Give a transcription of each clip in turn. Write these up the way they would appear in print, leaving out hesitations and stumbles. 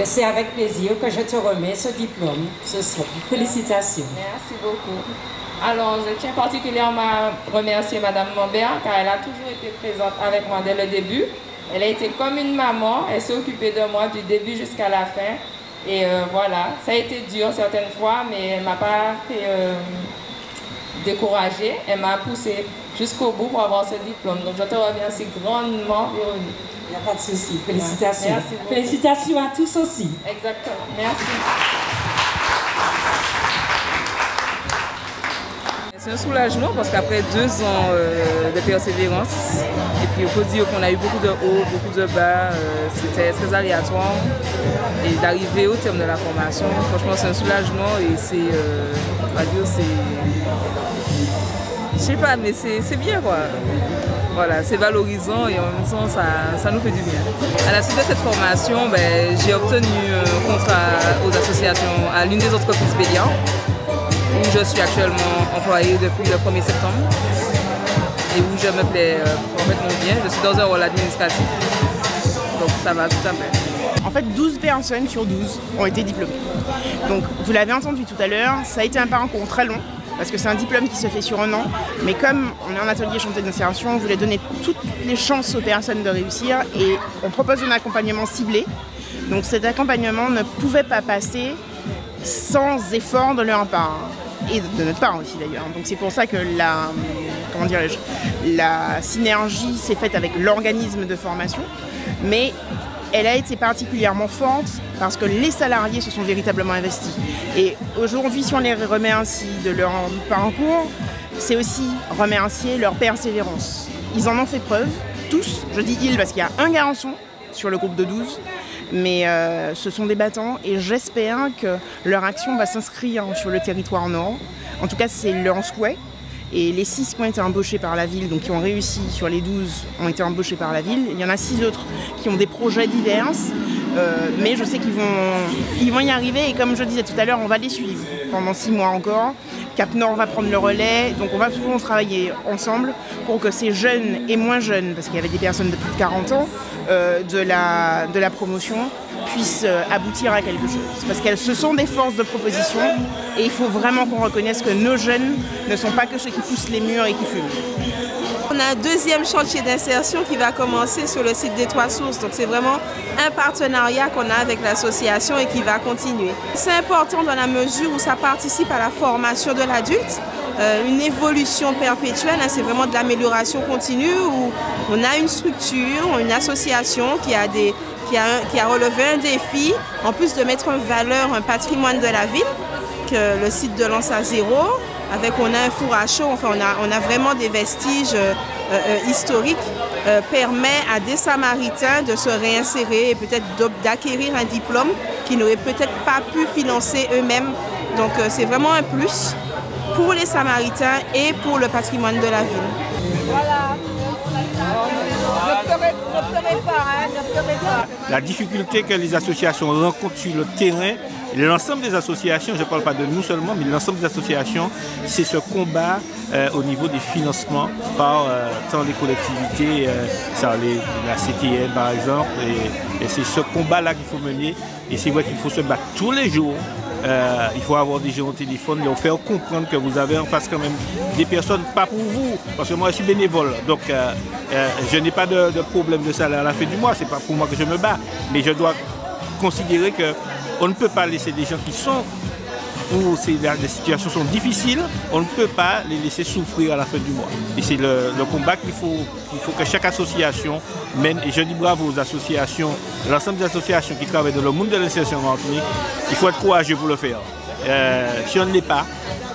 C'est avec plaisir que je te remets ce diplôme ce soir. Félicitations. Merci beaucoup. Alors, je tiens particulièrement à remercier Madame Mombert car elle a toujours été présente avec moi dès le début. Elle a été comme une maman, elle s'est occupée de moi du début jusqu'à la fin. Et voilà, ça a été dur certaines fois, mais elle ne m'a pas fait décourager. Elle m'a poussé jusqu'au bout pour avoir ce diplôme. Donc, je te remercie grandement, Véronique. Il n'y a pas de souci. Félicitations. Merci beaucoup. Félicitations à tous aussi. Exactement. Merci. C'est un soulagement parce qu'après 2 ans de persévérance, et puis il faut dire qu'on a eu beaucoup de hauts, beaucoup de bas, c'était très aléatoire. Et d'arriver au terme de la formation, franchement c'est un soulagement et c'est, je sais pas, mais c'est bien quoi. Voilà, c'est valorisant et en même temps ça nous fait du bien. À la suite de cette formation, j'ai obtenu un contrat aux associations à l'une des entreprises Béliard, où je suis actuellement employée depuis le 1er septembre et où je me plais complètement bien. Je suis dans un rôle administratif, donc ça va tout à fait. En fait, 12 personnes sur 12 ont été diplômées. Donc, vous l'avez entendu tout à l'heure, ça a été un parcours très long, parce que c'est un diplôme qui se fait sur 1 an. Mais comme on est en atelier chantier d'insertion, on voulait donner toutes les chances aux personnes de réussir et on propose un accompagnement ciblé. Donc cet accompagnement ne pouvait pas passer sans effort de leur part. Et de notre part aussi d'ailleurs. Donc c'est pour ça que la synergie s'est faite avec l'organisme de formation. Mais elle a été particulièrement forte parce que les salariés se sont véritablement investis. Et aujourd'hui, si on les remercie de leur parcours, c'est aussi remercier leur persévérance. Ils en ont fait preuve, tous. Je dis ils parce qu'il y a un garçon sur le groupe de 12. Mais ce sont des battants et j'espère que leur action va s'inscrire sur le territoire nord. En tout cas, c'est leur souhait. Et les 6 qui ont été embauchés par la ville, donc qui ont réussi sur les 12, ont été embauchés par la ville. Il y en a 6 autres qui ont des projets divers, mais je sais qu'ils vont y arriver. Et comme je disais tout à l'heure, on va les suivre pendant 6 mois encore. Cap Nord va prendre le relais, donc on va souvent travailler ensemble pour que ces jeunes et moins jeunes, parce qu'il y avait des personnes de plus de 40 ans, de la promotion, puissent aboutir à quelque chose. Parce qu'elles ce sont des forces de proposition et il faut vraiment qu'on reconnaisse que nos jeunes ne sont pas que ceux qui poussent les murs et qui fument. On a un 2e chantier d'insertion qui va commencer sur le site des 3 Sources. Donc c'est vraiment un partenariat qu'on a avec l'association et qui va continuer. C'est important dans la mesure où ça participe à la formation de l'adulte. Une évolution perpétuelle, c'est vraiment de l'amélioration continue où on a une structure, une association qui a relevé un défi, en plus de mettre en valeur un patrimoine de la ville, que le site de Lens à zéro, on a un four à chaud, enfin on a vraiment des vestiges historiques, permet à des Samaritains de se réinsérer et peut-être d'acquérir un diplôme qu'ils n'auraient peut-être pas pu financer eux-mêmes. Donc c'est vraiment un plus pour les Samaritains et pour le patrimoine de la ville. Voilà. Ne pleurez pas, hein, ne pleurez pas. La difficulté que les associations rencontrent sur le terrain, et l'ensemble des associations, je ne parle pas de nous seulement, mais l'ensemble des associations, c'est ce combat au niveau des financements par tant les collectivités, la CTN par exemple, et c'est ce combat-là qu'il faut mener, et c'est vrai qu'il faut se battre tous les jours. Il faut avoir des gens au téléphone, leur faire comprendre que vous avez en face quand même des personnes, pas pour vous, parce que moi je suis bénévole, donc je n'ai pas de problème de salaire à la fin du mois, c'est pas pour moi que je me bats, mais je dois considérer qu'on ne peut pas laisser des gens qui sont où les situations sont difficiles, on ne peut pas les laisser souffrir à la fin du mois. Et c'est le combat qu'il faut que chaque association mène. Et je dis bravo aux associations, l'ensemble des associations qui travaillent dans le monde de l'insertion en Martinique. Il faut être courageux pour le faire. Si on ne l'est pas,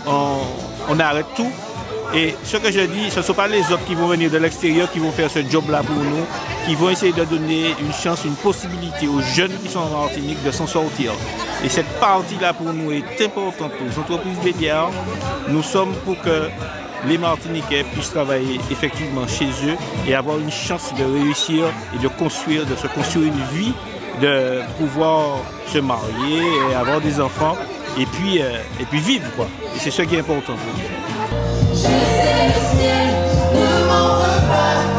on arrête tout. Et ce que je dis, ce ne sont pas les autres qui vont venir de l'extérieur qui vont faire ce job-là pour nous, qui vont essayer de donner une chance, une possibilité aux jeunes qui sont en Martinique de s'en sortir. Et cette partie-là pour nous est importante aux entreprises Béliard. Nous sommes pour que les Martiniquais puissent travailler effectivement chez eux et avoir une chance de réussir et de se construire une vie, de pouvoir se marier et avoir des enfants et puis vivre quoi. Et c'est ce qui est important pour nous. Je sais le ciel ne m'en veut pas.